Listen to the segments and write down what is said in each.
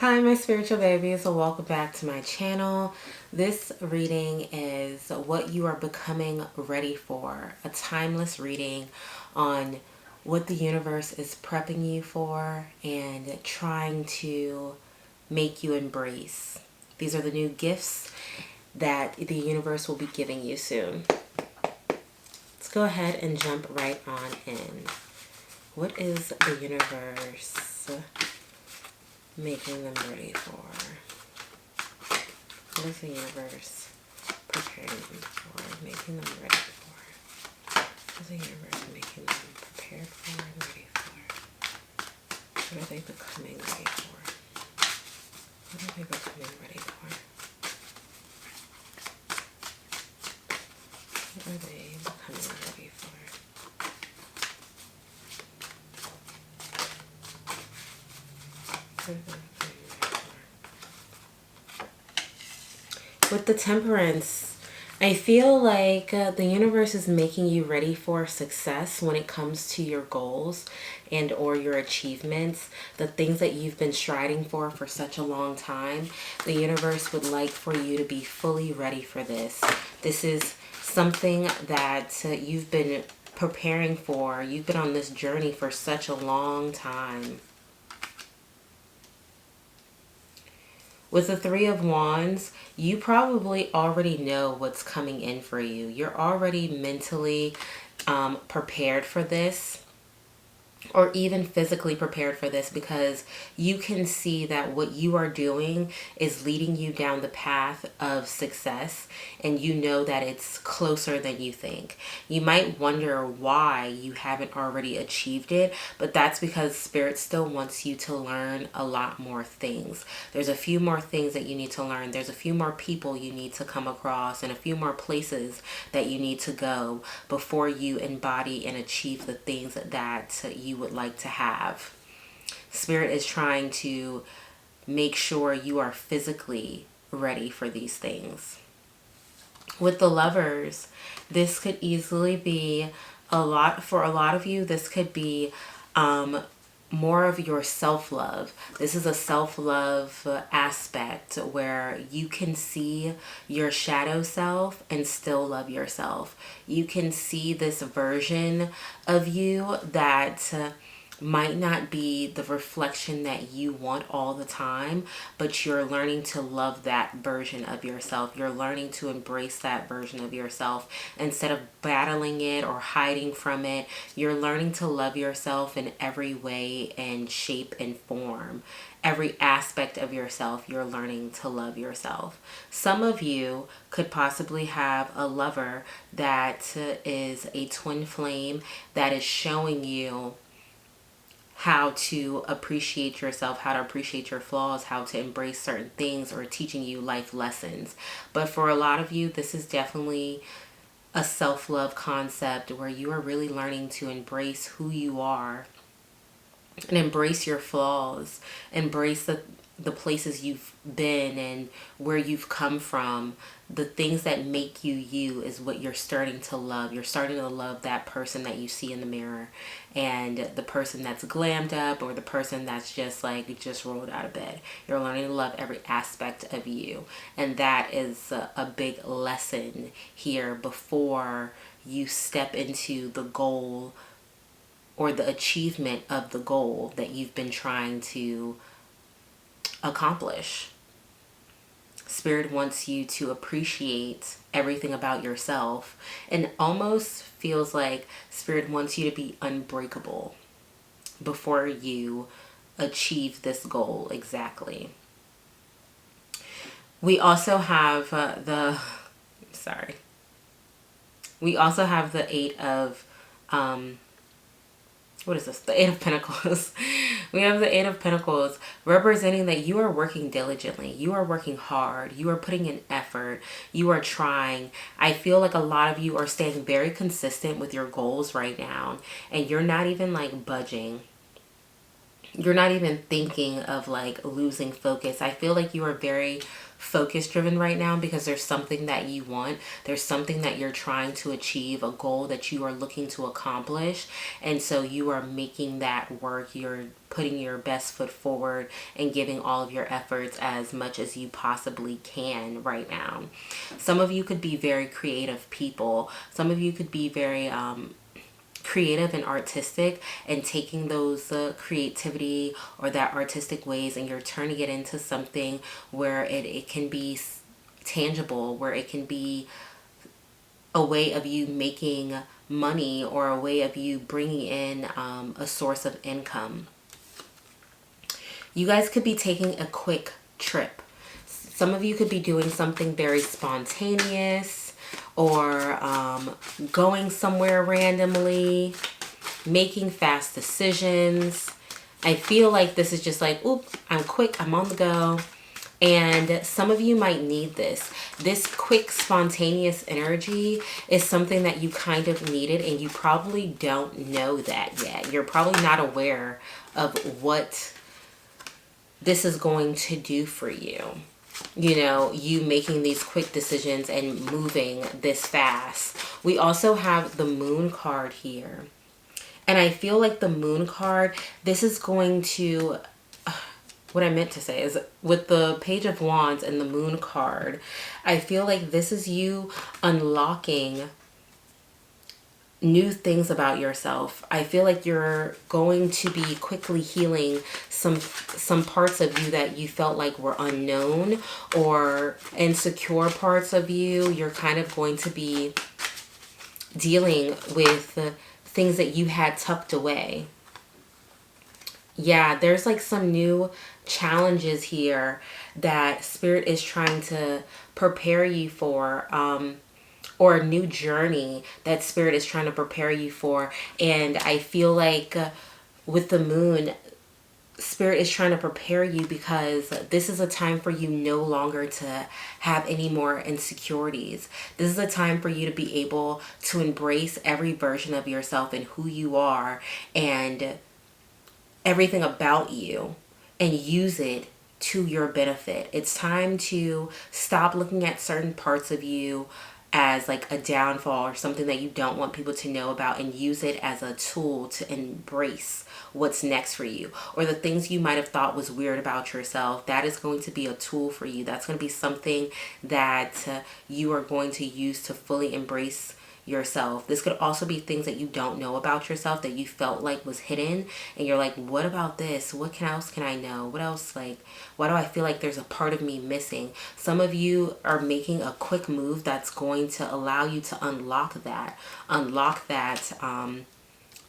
Hi, my spiritual babies, so welcome back to my channel. This reading is what you are becoming ready for, a timeless reading on what the universe is prepping you for and trying to make you embrace. These are the new gifts that the universe will be giving you soon. Let's go ahead and jump right on in. What is the universe making them ready for? What is the universe preparing them for, making them ready for? What is the universe making them prepared for and ready for? What are they becoming ready for? What are they becoming ready for? What are they becoming ready for? What are they becoming ready for? With the Temperance, I feel like the universe is making you ready for success when it comes to your goals and or your achievements, the things that you've been striding for such a long time. The universe would like for you to be fully ready for this. This is something that you've been preparing for. You've been on this journey for such a long time. With the Three of Wands, you probably already know what's coming in for you. You're already mentally prepared for this, or even physically prepared for this, because you can see that what you are doing is leading you down the path of success, and you know that it's closer than you think. You might wonder why you haven't already achieved it, but that's because Spirit still wants you to learn a lot more things. There's a few more things that you need to learn. There's a few more people you need to come across and a few more places that you need to go before you embody and achieve the things that you would like to have. Spirit is trying to make sure you are physically ready for these things. With the Lovers, this could easily be for a lot of you, this could be more of your self-love. This is a self-love aspect where you can see your shadow self and still love yourself. You can see this version of you that might not be the reflection that you want all the time, but you're learning to love that version of yourself. You're learning to embrace that version of yourself. Instead of battling it or hiding from it, you're learning to love yourself in every way and shape and form. Every aspect of yourself, you're learning to love yourself. Some of you could possibly have a lover that is a twin flame that is showing you how to appreciate yourself, how to appreciate your flaws, how to embrace certain things, or teaching you life lessons. But for a lot of you, this is definitely a self-love concept where you are really learning to embrace who you are and embrace your flaws, embrace the places you've been and where you've come from. The things that make you you is what you're starting to love. You're starting to love that person that you see in the mirror, and the person that's glammed up, or the person that's just like just rolled out of bed. You're learning to love every aspect of you, and that is a big lesson here before you step into the goal or the achievement of the goal that you've been trying to accomplish. Spirit wants you to appreciate everything about yourself, and almost feels like Spirit wants you to be unbreakable before you achieve this goal exactly. We also have we also have the Eight of what is this? The Eight of Pentacles. We have the Eight of Pentacles representing that you are working diligently. You are working hard. You are putting in effort. You are trying. I feel like a lot of you are staying very consistent with your goals right now, and you're not even like budging. you're not even thinking of like losing focus. I feel like you are very focus driven right now because there's something that you want. There's something that you're trying to achieve, a goal that you are looking to accomplish. And so you are making that work. You're putting your best foot forward and giving all of your efforts as much as you possibly can right now. Some of you could be very creative people. Some of you could be very creative and artistic, and taking those creativity or that artistic ways, and you're turning it into something where it can be tangible, where it can be a way of you making money or a way of you bringing in a source of income. You guys could be taking a quick trip. Some of you could be doing something very spontaneous, or going somewhere randomly, making fast decisions. I feel like this is just like, oop, I'm quick, I'm on the go. And some of you might need this. This quick, spontaneous energy is something that you kind of needed, and you probably don't know that yet. You're probably not aware of what this is going to do for you. You know, you making these quick decisions and moving this fast. We also have the Moon card here. And I feel like the Moon card, this is going to, what I meant to say is with the Page of Wands and the Moon card, I feel like this is you unlocking new things about yourself. I feel like you're going to be quickly healing some parts of you that you felt like were unknown or insecure parts of you. You're kind of going to be dealing with things that you had tucked away. Yeah, there's like some new challenges here that Spirit is trying to prepare you for, or a new journey that Spirit is trying to prepare you for. And I feel like with the Moon, Spirit is trying to prepare you because this is a time for you no longer to have any more insecurities. This is a time for you to be able to embrace every version of yourself and who you are and everything about you, and use it to your benefit. It's time to stop looking at certain parts of you as like a downfall or something that you don't want people to know about, and use it as a tool to embrace what's next for you, or the things you might have thought was weird about yourself. That is going to be a tool for you. That's going to be something that you are going to use to fully embrace yourself. This could also be things that you don't know about yourself that you felt like was hidden, and you're like, what about this? What else can I know? What else? Like, why do I feel like there's a part of me missing? Some of you are making a quick move that's going to allow you to unlock that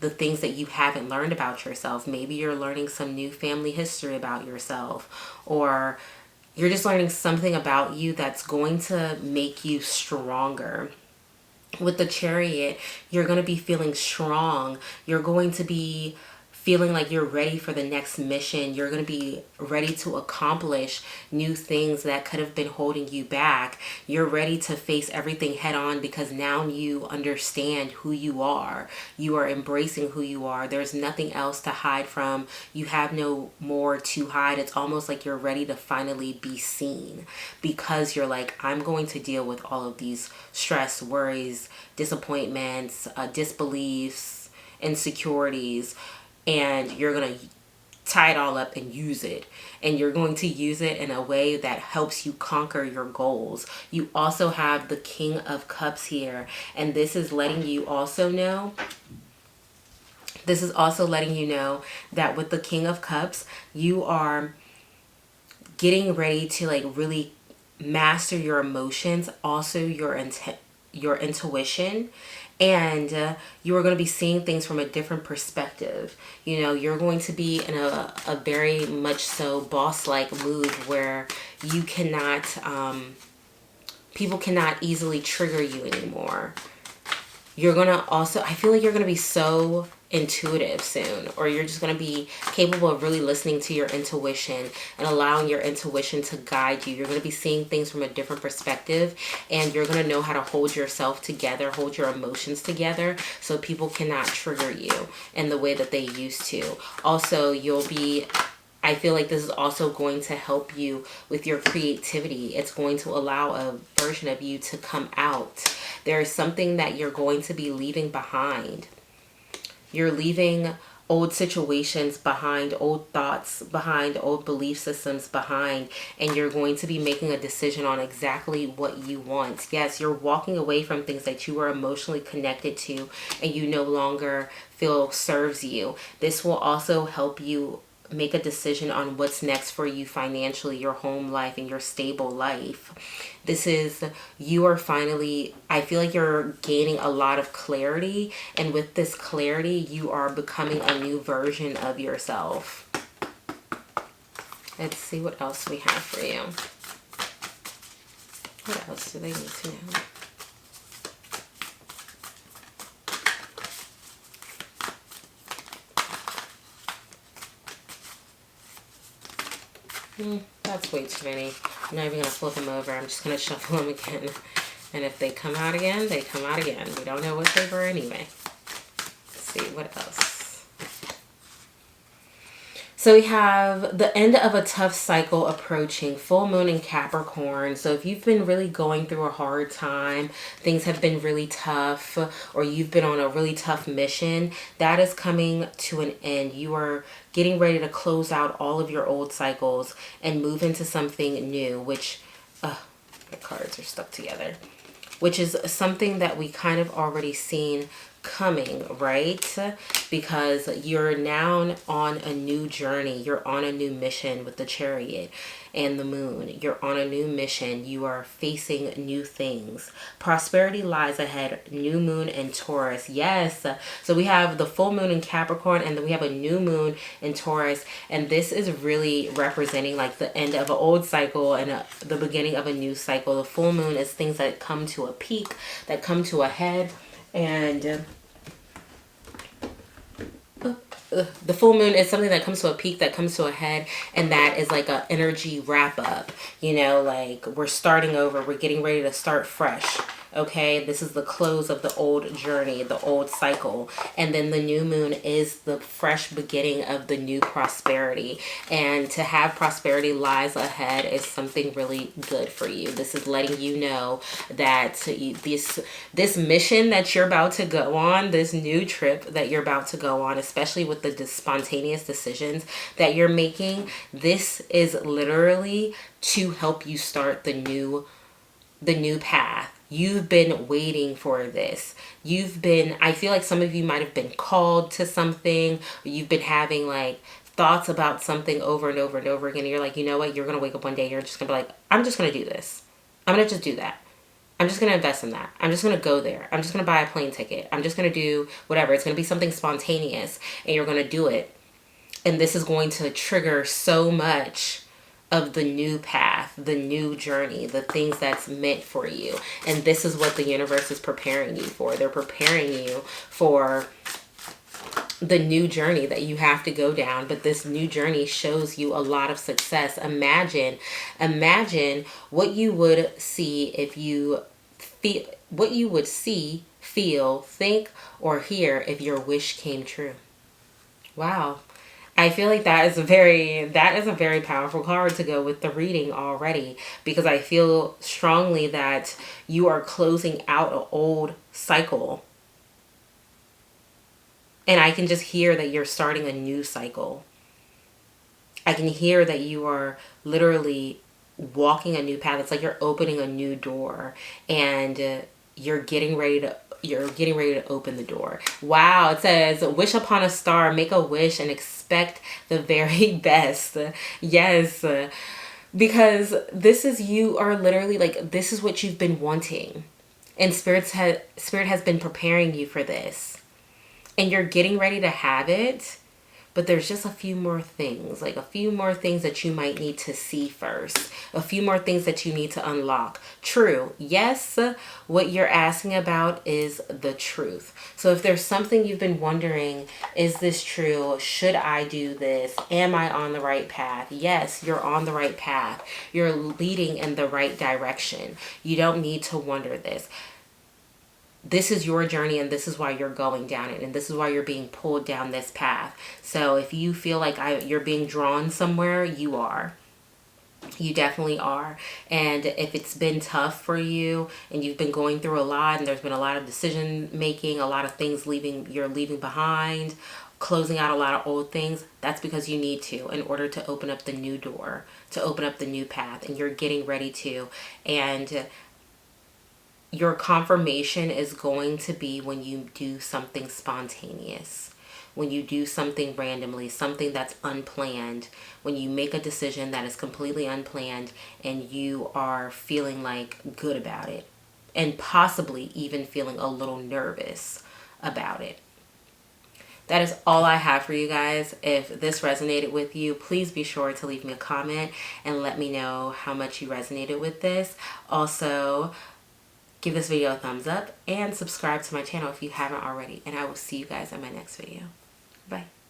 the things that you haven't learned about yourself. Maybe you're learning some new family history about yourself, or you're just learning something about you that's going to make you stronger. With the Chariot, you're going to be feeling strong. You're going to be feeling like you're ready for the next mission. You're going to be ready to accomplish new things that could have been holding you back. You're ready to face everything head on because now you understand who you are. You are embracing who you are. There's nothing else to hide from. You have no more to hide. It's almost like you're ready to finally be seen, because you're like, I'm going to deal with all of these stress, worries, disappointments, disbeliefs, insecurities, and you're going to tie it all up and use it. And you're going to use it in a way that helps you conquer your goals. You also have the King of Cups here, and this is letting you also know that with the King of Cups, you are getting ready to like really master your emotions, also your intuition, and you are going to be seeing things from a different perspective. You know, you're going to be in a very much so boss-like move where you cannot, people cannot easily trigger you anymore. You're going to also, I feel like you're going to be so intuitive soon, or you're just going to be capable of really listening to your intuition and allowing your intuition to guide you. You're going to be seeing things from a different perspective, and you're going to know how to hold yourself together, hold your emotions together, so people cannot trigger you in the way that they used to. Also, I feel like this is also going to help you with your creativity. It's going to allow a version of you to come out. There is something that you're going to be leaving behind. You're leaving old situations behind, old thoughts behind, old belief systems behind, and you're going to be making a decision on exactly what you want. Yes, you're walking away from things that you were emotionally connected to and you no longer feel serves you. This will also help you make a decision on what's next for you financially, your home life and your stable life. This is, you are finally, I feel like you're gaining a lot of clarity, and with this clarity you are becoming a new version of yourself. Let's see what else we have for you. What else do they need to know? That's way too many. I'm not even going to flip them over. I'm just going to shuffle them again. And if they come out again, they come out again. We don't know what they were anyway. Let's see, what else? So we have the end of a tough cycle approaching, full moon in Capricorn. So if you've been really going through a hard time, things have been really tough, or you've been on a really tough mission, that is coming to an end. You are getting ready to close out all of your old cycles and move into something new, which, the cards are stuck together, which is something that we kind of already seen coming, right? Because you're now on a new journey. You're on a new mission with the Chariot and the Moon. You're on a new mission. You are facing new things. Prosperity lies ahead. New moon in Taurus. Yes. So we have the full moon in Capricorn, and then we have a new moon in Taurus. And this is really representing like the end of an old cycle and the beginning of a new cycle. The full moon is things that come to a peak, that come to a head. And the full moon is something that comes to a peak, that comes to a head, and that is like an energy wrap up. You know, like we're starting over, we're getting ready to start fresh. Okay, this is the close of the old journey, the old cycle. And then the new moon is the fresh beginning of the new prosperity. And to have prosperity lies ahead is something really good for you. This is letting you know that this mission that you're about to go on, this new trip that you're about to go on, especially with the spontaneous decisions that you're making, this is literally to help you start the new path. You've been waiting for this. I feel like some of you might have been called to something, or you've been having like thoughts about something over and over and over again. And you're like, you know what? You're going to wake up one day, you're just going to be like, I'm just going to do this. I'm going to just do that. I'm just going to invest in that. I'm just going to go there. I'm just going to buy a plane ticket. I'm just going to do whatever. It's going to be something spontaneous, and you're going to do it. And this is going to trigger so much of the new path, the new journey, the things that's meant for you. And this is what the universe is preparing you for. They're preparing you for the new journey that you have to go down. But this new journey shows you a lot of success. Imagine what you would see if you feel, what you would see, feel, think, or hear if your wish came true. Wow. I feel like that is a very powerful card to go with the reading already, because I feel strongly that you are closing out an old cycle. And I can just hear that you're starting a new cycle. I can hear that you are literally walking a new path. It's like you're opening a new door, and you're getting ready to open the door. Wow, it says, wish upon a star, make a wish and expect the very best. Yes, because you are literally like, this is what you've been wanting. And Spirit has been preparing you for this. And you're getting ready to have it But there's just a few more things, like a few more things that you might need to see first, a few more things that you need to unlock. True, yes, what you're asking about is the truth. So if there's something you've been wondering, is this true? Should I do this? Am I on the right path? Yes, you're on the right path. You're leading in the right direction. You don't need to wonder this. This is your journey, and this is why you're going down it, and this is why you're being pulled down this path. So if you feel like you're being drawn somewhere, you are. You definitely are. And if it's been tough for you and you've been going through a lot and there's been a lot of decision making, a lot of things you're leaving behind, closing out a lot of old things, that's because you need to, in order to open up the new door, to open up the new path, and you're getting ready to. And your confirmation is going to be when you do something spontaneous, when you do something randomly, something that's unplanned, when you make a decision that is completely unplanned and you are feeling like good about it, and possibly even feeling a little nervous about it. That is all I have for you guys. If this resonated with you, please be sure to leave me a comment and let me know how much you resonated with this. Also, give this video a thumbs up and subscribe to my channel if you haven't already. And I will see you guys in my next video. Bye.